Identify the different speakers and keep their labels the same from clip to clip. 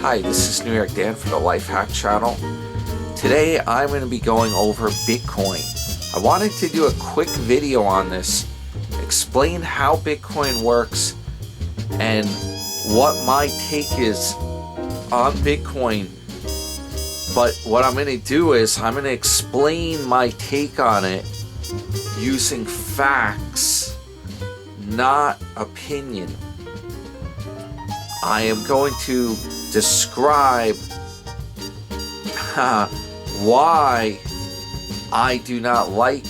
Speaker 1: Hi, this is New York Dan for the Life Hack channel. Today I'm going to be going over Bitcoin. I wanted to do a quick video on this, explain how Bitcoin works and what my take is on Bitcoin. But what I'm going to do is I'm going to explain my take on it using facts, not opinion. I am going to describe why I do not like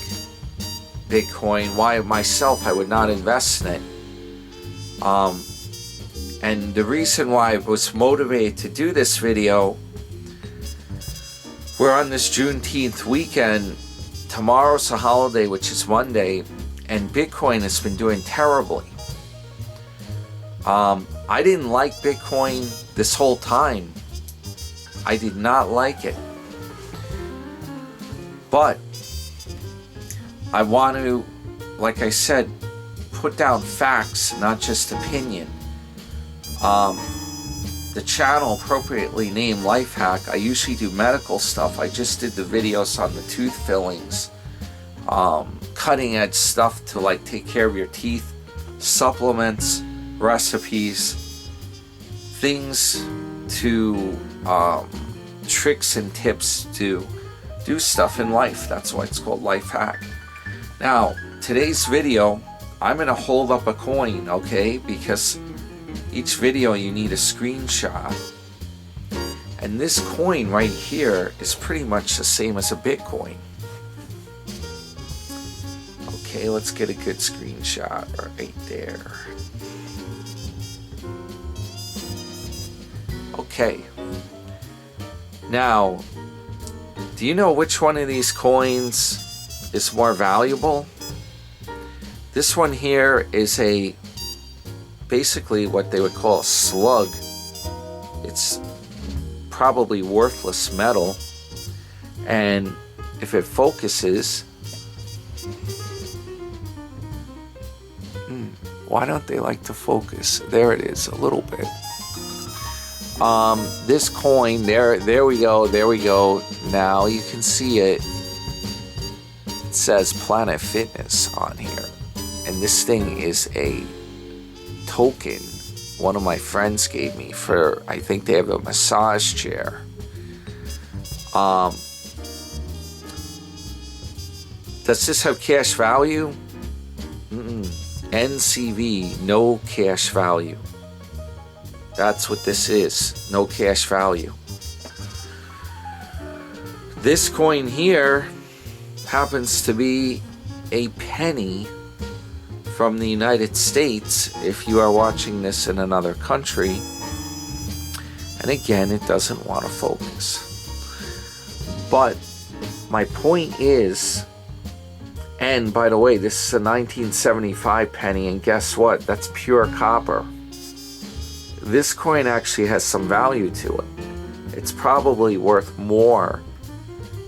Speaker 1: Bitcoin, why myself I would not invest in it. And the reason why I was motivated to do this video, we're on this Juneteenth weekend. Tomorrow's a holiday, which is Monday, and Bitcoin has been doing terribly. I didn't like Bitcoin this whole time. I did not like it. But I want to, like I said, put down facts, not just opinion. The channel appropriately named Life Hack. I usually do medical stuff. I just did the videos on the tooth fillings, cutting edge stuff to like take care of your teeth, supplements, recipes, things to tricks and tips to do stuff in life. That's why it's called Life Hack. Now, today's video, I'm going to hold up a coin, okay? Because each video you need a screenshot. And this coin right here is pretty much the same as a Bitcoin. Okay, let's get a good screenshot right there. Okay. Now, do you know which one of these coins is more valuable? This one here is basically what they would call a slug. It's probably worthless metal, and if it focuses, why don't they like to focus? There it is, a little bit. This coin, there we go. Now you can see it. It says Planet Fitness on here. And this thing is a token one of my friends gave me for, I think they have a massage chair. Does this have cash value? NCV, no cash value. That's what this is, no cash value. This coin here happens to be a penny from the United States if you are watching this in another country. And again, it doesn't want to focus. But my point is, and by the way, this is a 1975 penny, and guess what? That's pure copper. This coin actually has some value to it. It's probably worth more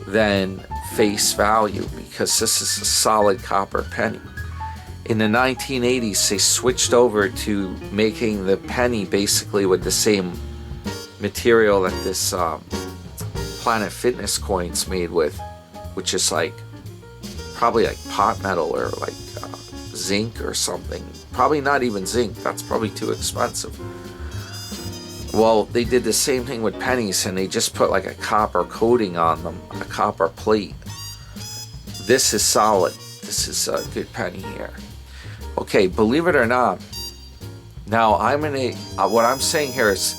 Speaker 1: than face value because this is a solid copper penny. In the 1980s, they switched over to making the penny basically with the same material that this Planet Fitness coin's made with, which is like probably like pot metal or like zinc or something. Probably not even zinc. That's probably too expensive. Well, they did the same thing with pennies, and they just put like a copper coating on them, a copper plate. This is solid. This is a good penny here. Okay, believe it or not, now what I'm saying here is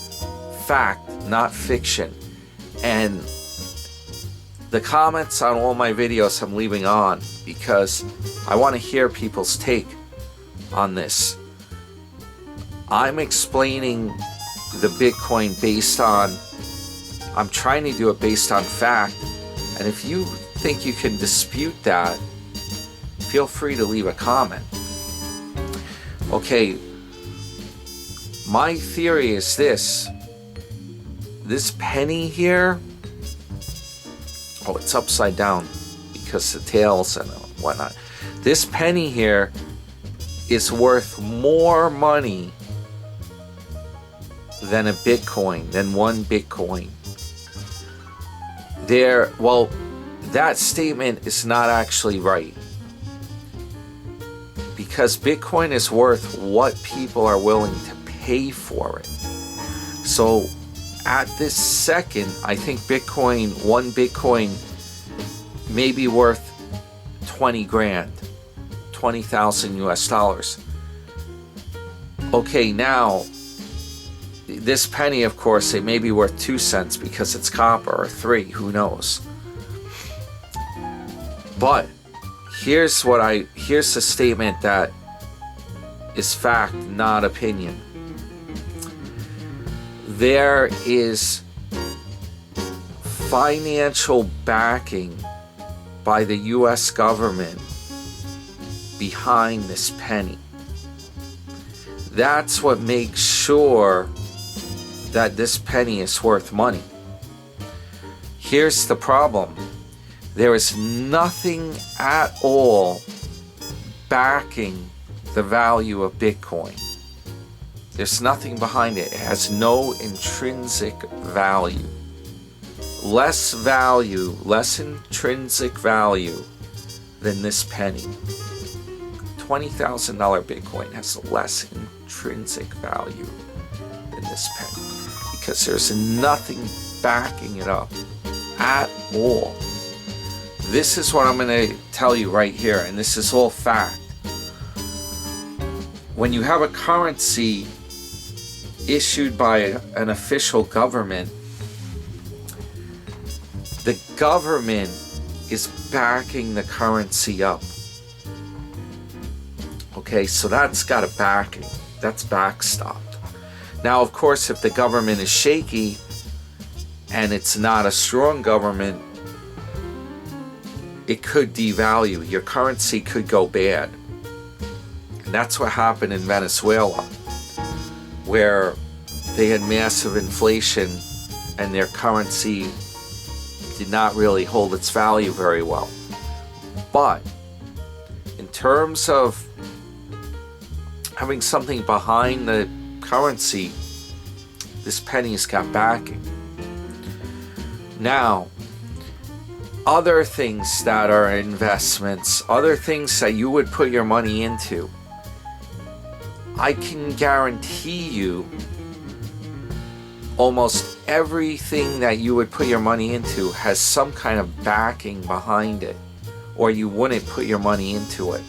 Speaker 1: fact, not fiction. And the comments on all my videos I'm leaving on because I want to hear people's take on this. I'm explaining the Bitcoin based on, I'm trying to do it based on fact, and if you think you can dispute that, feel free to leave a comment. Okay, my theory is this penny here, oh, it's upside down because the tails and whatnot. This penny here is worth more money than a Bitcoin, than one Bitcoin. Well, that statement is not actually right, because Bitcoin is worth what people are willing to pay for it. So at this second, I think one Bitcoin may be worth 20 grand, 20,000 US dollars. Okay, now this penny, of course, it may be worth 2 cents because it's copper, or 3, who knows. But here's a statement that is fact, not opinion. There is financial backing by the US government behind this penny. That's what makes sure that this penny is worth money. Here's the problem. There is nothing at all backing the value of Bitcoin. There's nothing behind it. It has no intrinsic value. Less intrinsic value than this penny. $20,000 Bitcoin has less intrinsic value than this penny, because there's nothing backing it up at all. This is what I'm going to tell you right here, and this is all fact. When you have a currency issued by an official government, the government is backing the currency up. Okay, so that's got a backing. That's backstopped. Now, of course, if the government is shaky and it's not a strong government, it could devalue. Your currency could go bad. And that's what happened in Venezuela, where they had massive inflation and their currency did not really hold its value very well. But in terms of having something behind the currency, this penny's got backing. Now, other things that are investments, other things that you would put your money into, I can guarantee you almost everything that you would put your money into has some kind of backing behind it, or you wouldn't put your money into it.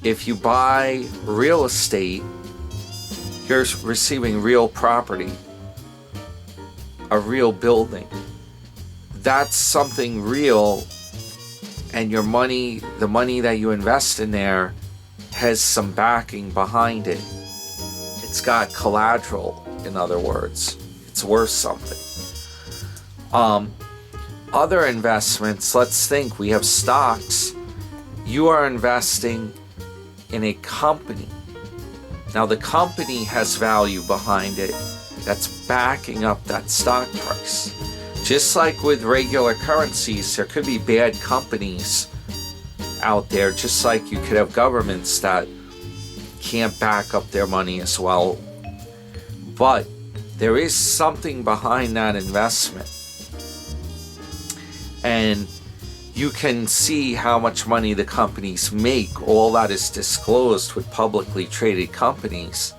Speaker 1: If you buy real estate, you're receiving real property, a real building. That's something real, and your money, the money that you invest in there, has some backing behind it. It's got collateral, in other words. It's worth something. Other investments, let's think, we have stocks. You are investing in a company. Now, the company has value behind it that's backing up that stock price. Just like with regular currencies, there could be bad companies out there, just like you could have governments that can't back up their money as well. But there is something behind that investment. And you can see how much money the companies make. All that is disclosed with publicly traded companies.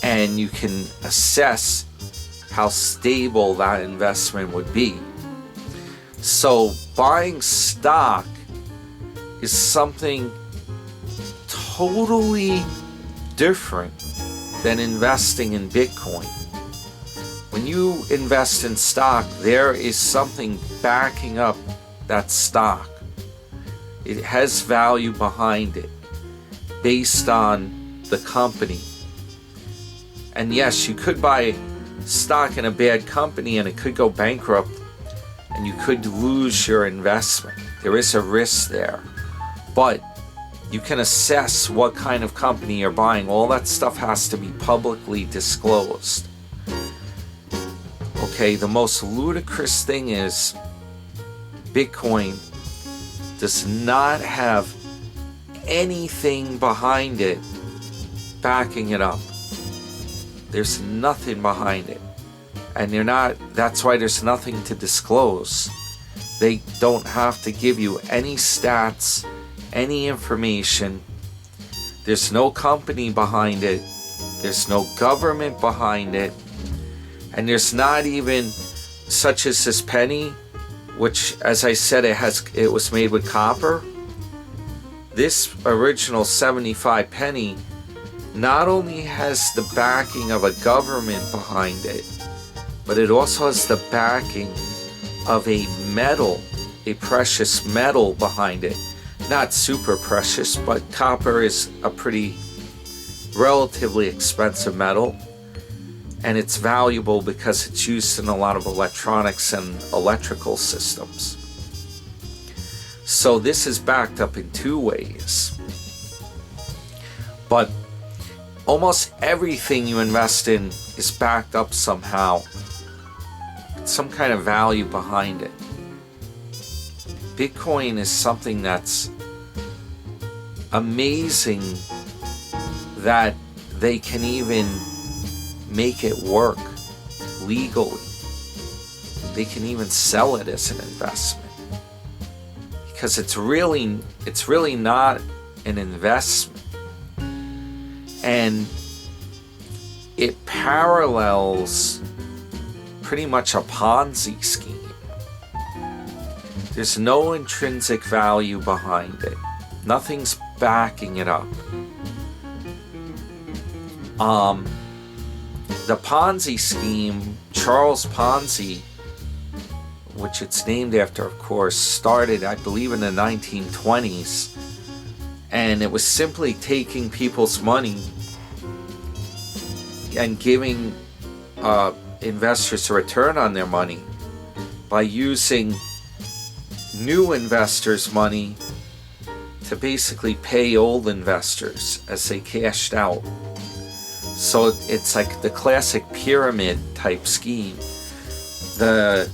Speaker 1: And you can assess how stable that investment would be. So buying stock is something totally different than investing in Bitcoin. When you invest in stock, there is something backing up that stock. It has value behind it based on the company. And yes, you could buy stock in a bad company and it could go bankrupt and you could lose your investment. There is a risk there. But you can assess what kind of company you're buying. All that stuff has to be publicly disclosed. Okay, the most ludicrous thing is Bitcoin does not have anything behind it backing it up. There's nothing behind it. And that's why there's nothing to disclose. They don't have to give you any stats, any information. There's no company behind it. There's no government behind it. And there's not even such as this penny, which, as I said, it was made with copper. This original 75 penny not only has the backing of a government behind it, but it also has the backing of a metal, a precious metal behind it. Not super precious, but copper is a pretty relatively expensive metal, and it's valuable because it's used in a lot of electronics and electrical systems. So this is backed up in two ways. But almost everything you invest in is backed up somehow. Some kind of value behind it. Bitcoin is something that's amazing that they can even make it work legally. They can even sell it as an investment. Because it's really not an investment. And it parallels pretty much a Ponzi scheme. There's no intrinsic value behind it. Nothing's backing it up. The Ponzi scheme, Charles Ponzi, which it's named after, of course, started, I believe, in the 1920s. And it was simply taking people's money and giving investors a return on their money by using new investors' money to basically pay old investors as they cashed out. So it's like the classic pyramid type scheme. The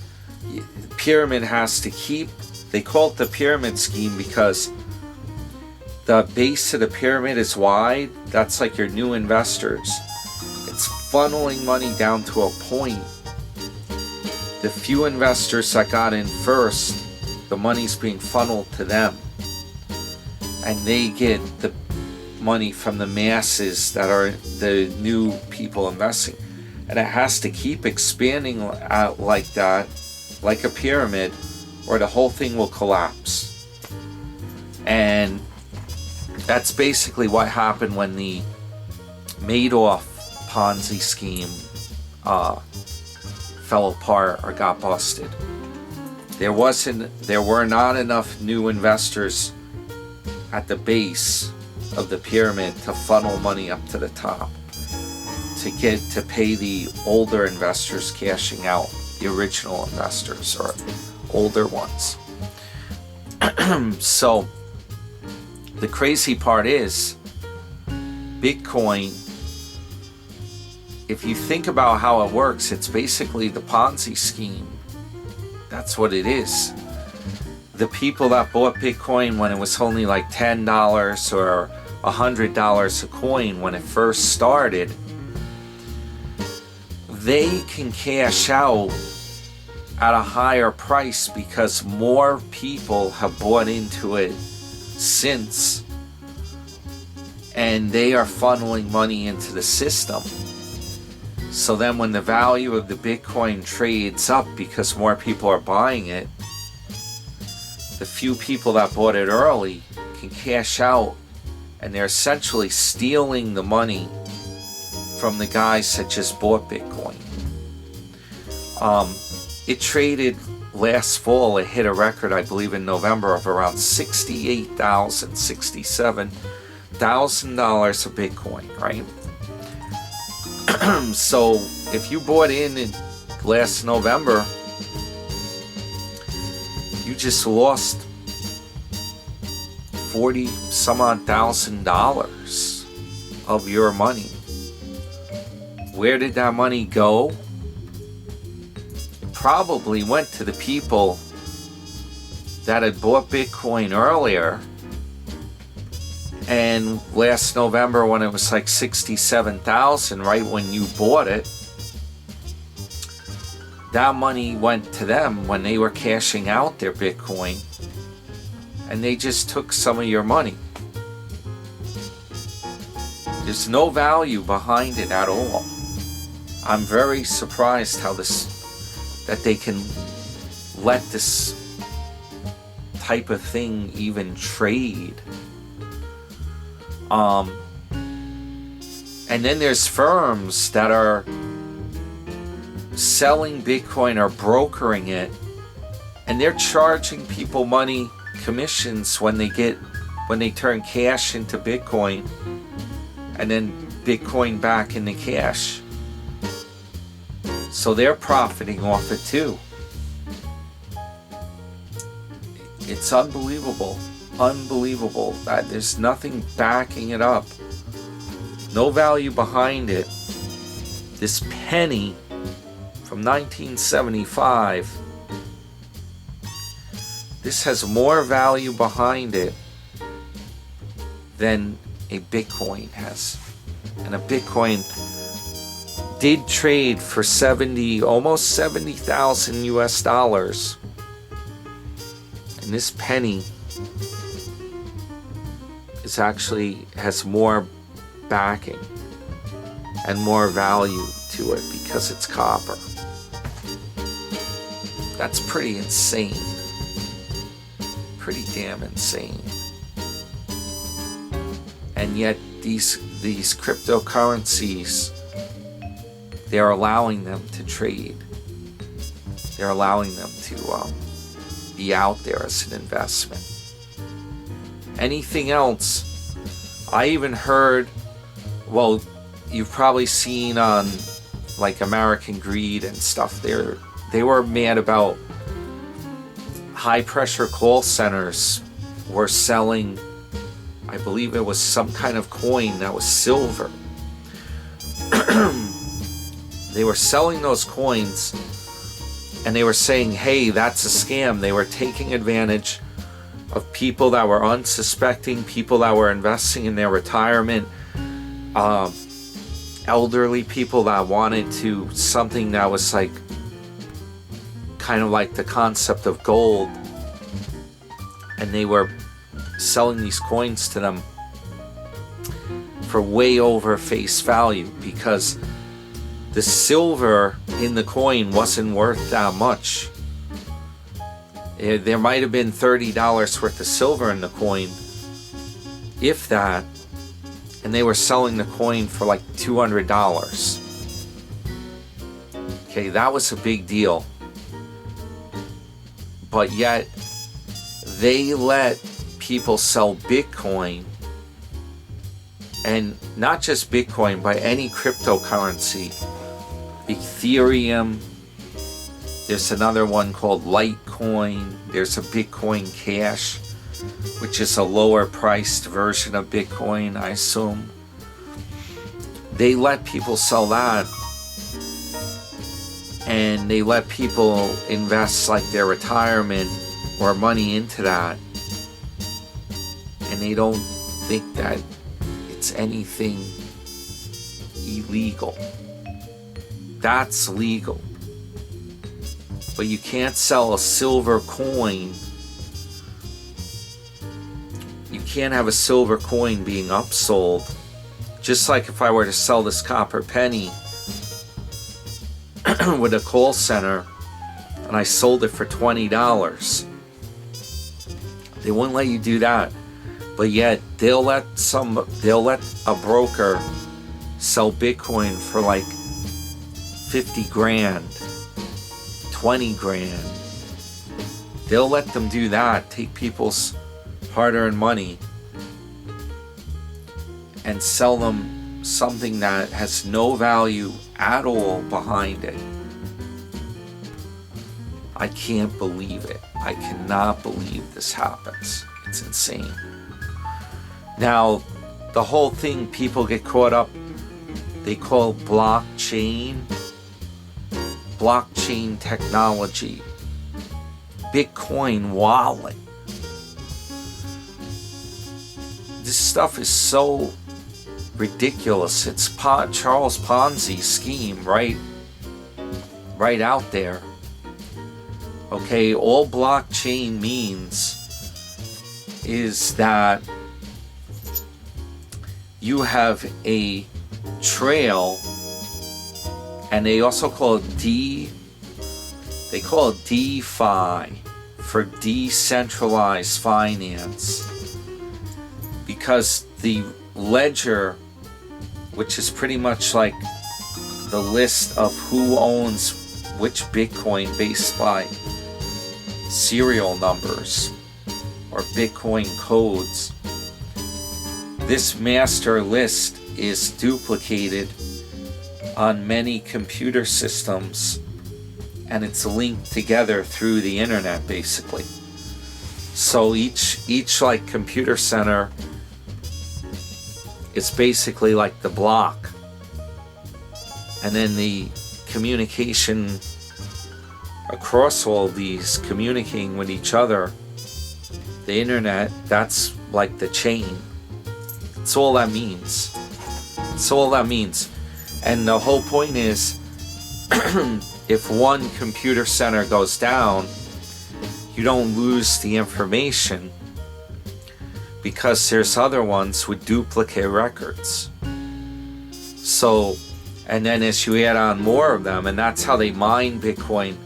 Speaker 1: pyramid has to keep, they call it the pyramid scheme because the base of the pyramid is wide. That's like your new investors. It's funneling money down to a point. The few investors that got in first, the money's being funneled to them. And they get the money from the masses that are the new people investing. And it has to keep expanding out like that, like a pyramid, or the whole thing will collapse. And that's basically what happened when the Madoff Ponzi scheme fell apart or got busted. There were not enough new investors at the base of the pyramid to funnel money up to the top to pay the older investors cashing out, the original investors or older ones. So the crazy part is Bitcoin, if you think about how it works, it's basically the Ponzi scheme. That's what it is. The people that bought Bitcoin when it was only like $10 or $100 a coin when it first started, they can cash out at a higher price because more people have bought into it since, and they are funneling money into the system. So then when the value of the Bitcoin trades up because more people are buying it, the few people that bought it early can cash out, and they're essentially stealing the money from the guys that just bought Bitcoin. It traded last fall, it hit a record, I believe, in November of around $68,000, $67,000 of Bitcoin, right? So if you bought in last November, you just lost $40,000 of your money. Where did that money go? It probably went to the people that had bought Bitcoin earlier And last November, when it was like 67,000, right when you bought it, that money went to them when they were cashing out their Bitcoin, and they just took some of your money. There's no value behind it at all. I'm very surprised that they can let this type of thing even trade. And then there's firms that are selling Bitcoin or brokering it, and they're charging people money, commissions, when they turn cash into Bitcoin, and then Bitcoin back into cash. So they're profiting off it too. It's unbelievable. Unbelievable that there's nothing backing it up. No value behind it. This penny from 1975, this has more value behind it than a Bitcoin has. And a Bitcoin did trade for almost 70,000 US dollars. And this penny has more backing and more value to it because it's copper. That's pretty insane. Pretty damn insane. And yet these cryptocurrencies, they're allowing them to trade. They're allowing them to be out there as an investment. Anything else? I even heard, well, you've probably seen on like American Greed and stuff, they were mad about high pressure call centers were selling, I believe it was some kind of coin that was silver. They were selling those coins and they were saying, hey, that's a scam. They were taking advantage of people that were unsuspecting, people that were investing in their retirement, elderly people that wanted something that was like kind of like the concept of gold, and they were selling these coins to them for way over face value because the silver in the coin wasn't worth that much. There might have been $30 worth of silver in the coin, if that, and they were selling the coin for like $200. Okay, that was a big deal. But yet, they let people sell Bitcoin, and not just Bitcoin, but any cryptocurrency. Ethereum, there's another one called Litecoin, there's a Bitcoin Cash, which is a lower priced version of Bitcoin, I assume. They let people sell that, and they let people invest like their retirement or money into that, and they don't think that it's anything illegal. That's legal. But you can't sell a silver coin. You can't have a silver coin being upsold. Just like if I were to sell this copper penny with a call center and I sold it for $20. They wouldn't let you do that. But yet they'll let a broker sell Bitcoin for like 50 grand, 20 grand. They'll let them do that, take people's hard-earned money and sell them something that has no value at all behind it. I can't believe it. I cannot believe this happens. It's insane. Now, the whole thing people get caught up, they call blockchain technology, Bitcoin wallet. This is stuff is so ridiculous. It's Charles Ponzi scheme right out there. Okay, all blockchain means is that you have a trail, and they also call it they call it DeFi, for decentralized finance, because the ledger, which is pretty much like the list of who owns which Bitcoin based by serial numbers or Bitcoin codes, this master list is duplicated on many computer systems, and it's linked together through the internet basically. So each like computer center is basically like the block, and then the communication across all of these, communicating with each other, the internet, that's like the chain. That's all that means. That's all that means. And the whole point is, if one computer center goes down, you don't lose the information, because there's other ones with duplicate records. So, and then as you add on more of them, and that's how they mine Bitcoin,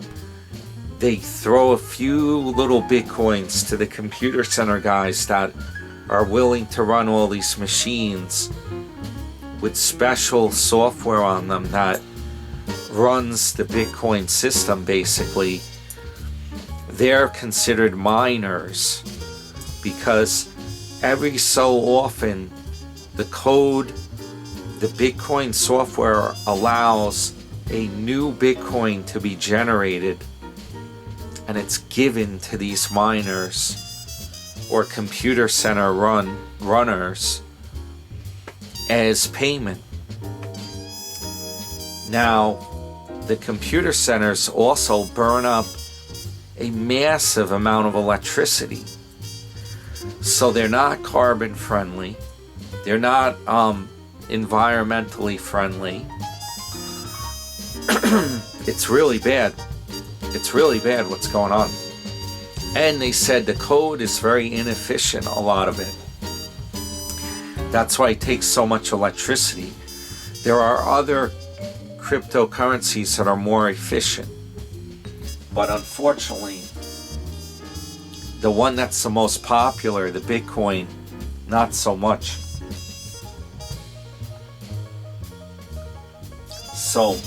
Speaker 1: they throw a few little Bitcoins to the computer center guys that are willing to run all these machines with special software on them that runs the Bitcoin system basically. They're considered miners, because every so often the code, the Bitcoin software allows a new Bitcoin to be generated, and it's given to these miners or computer center runners as payment. Now, the computer centers also burn up a massive amount of electricity. So they're not carbon friendly. They're not environmentally friendly. It's really bad. It's really bad what's going on. And they said the code is very inefficient, a lot of it. That's why it takes so much electricity. There are other cryptocurrencies that are more efficient, but unfortunately, the one that's the most popular, the Bitcoin, not so much. So,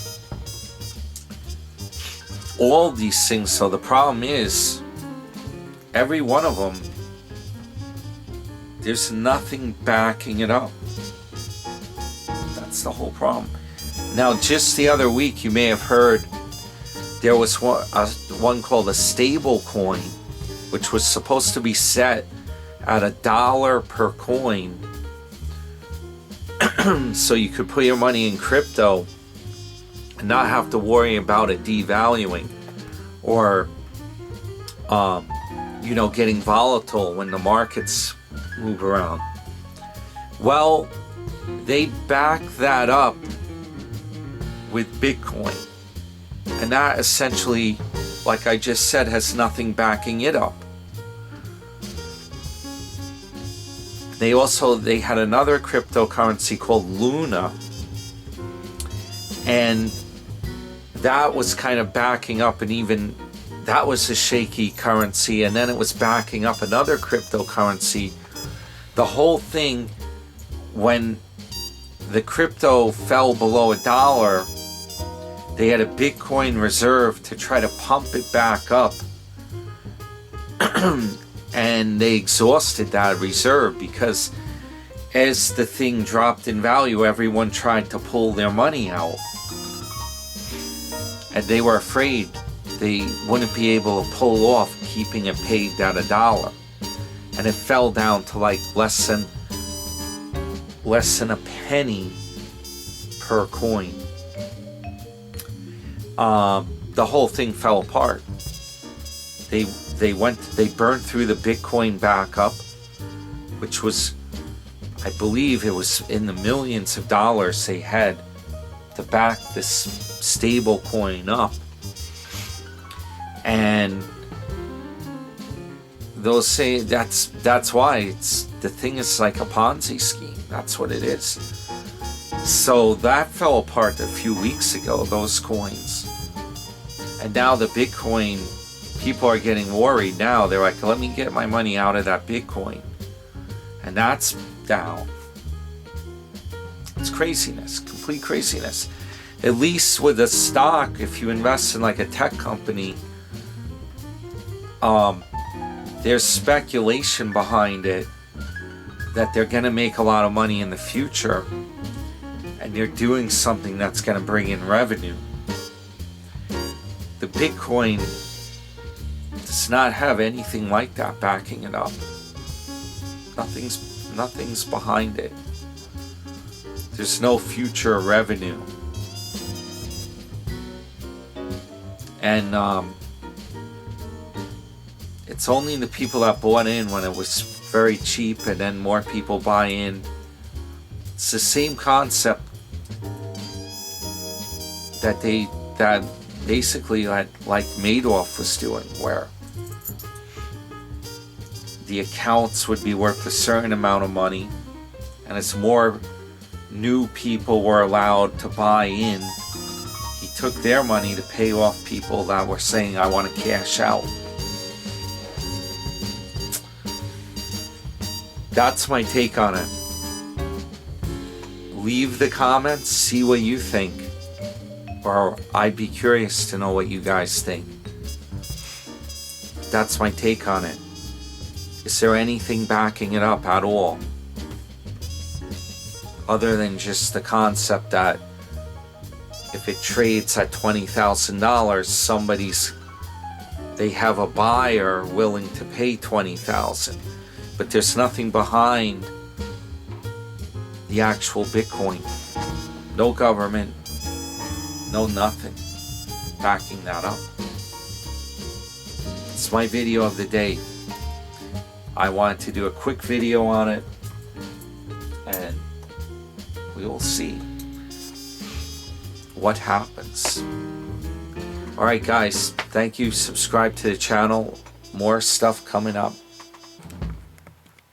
Speaker 1: all these things, so the problem is, every one of them, there's nothing backing it up. That's the whole problem. Now, just the other week, you may have heard there was one called a stable coin, which was supposed to be set at $1 per coin, so you could put your money in crypto and not have to worry about it devaluing or getting volatile when the markets move around. Well, they back that up with Bitcoin, and that essentially, like I just said, has nothing backing it up. They had another cryptocurrency called Luna, and that was kind of backing up, and even that was a shaky currency, and then it was backing up another cryptocurrency. The whole thing, when the crypto fell below $1, they had a Bitcoin reserve to try to pump it back up. And they exhausted that reserve, because as the thing dropped in value, everyone tried to pull their money out. And they were afraid they wouldn't be able to pull off keeping it pegged at $1. And it fell down to like less than a penny per coin. The whole thing fell apart. They burned through the Bitcoin backup, which was I believe it was in the millions of dollars they had to back this stable coin up. And they'll say that's why the thing is like a Ponzi scheme. That's what it is. So that fell apart a few weeks ago, those coins. And now the Bitcoin, people are getting worried now. They're like, let me get my money out of that Bitcoin. And that's down. It's craziness, complete craziness. At least with a stock, if you invest in like a tech company, there's speculation behind it that they're going to make a lot of money in the future, and they're doing something that's going to bring in revenue. The Bitcoin does not have anything like that backing it up. Nothing's behind it. There's no future revenue. And it's only the people that bought in when it was very cheap, and then more people buy in. It's the same concept that basically like Madoff was doing, where the accounts would be worth a certain amount of money, and as more new people were allowed to buy in, he took their money to pay off people that were saying, I want to cash out. That's my take on it. Leave the comments, see what you think, or I'd be curious to know what you guys think. That's my take on it. Is there anything backing it up at all? Other than just the concept that if it trades at $20,000, they have a buyer willing to pay $20,000. But there's nothing behind the actual Bitcoin. No government, no nothing backing that up. It's my video of the day. I wanted to do a quick video on it, and we will see what happens. Alright guys, thank you. Subscribe to the channel. More stuff coming up.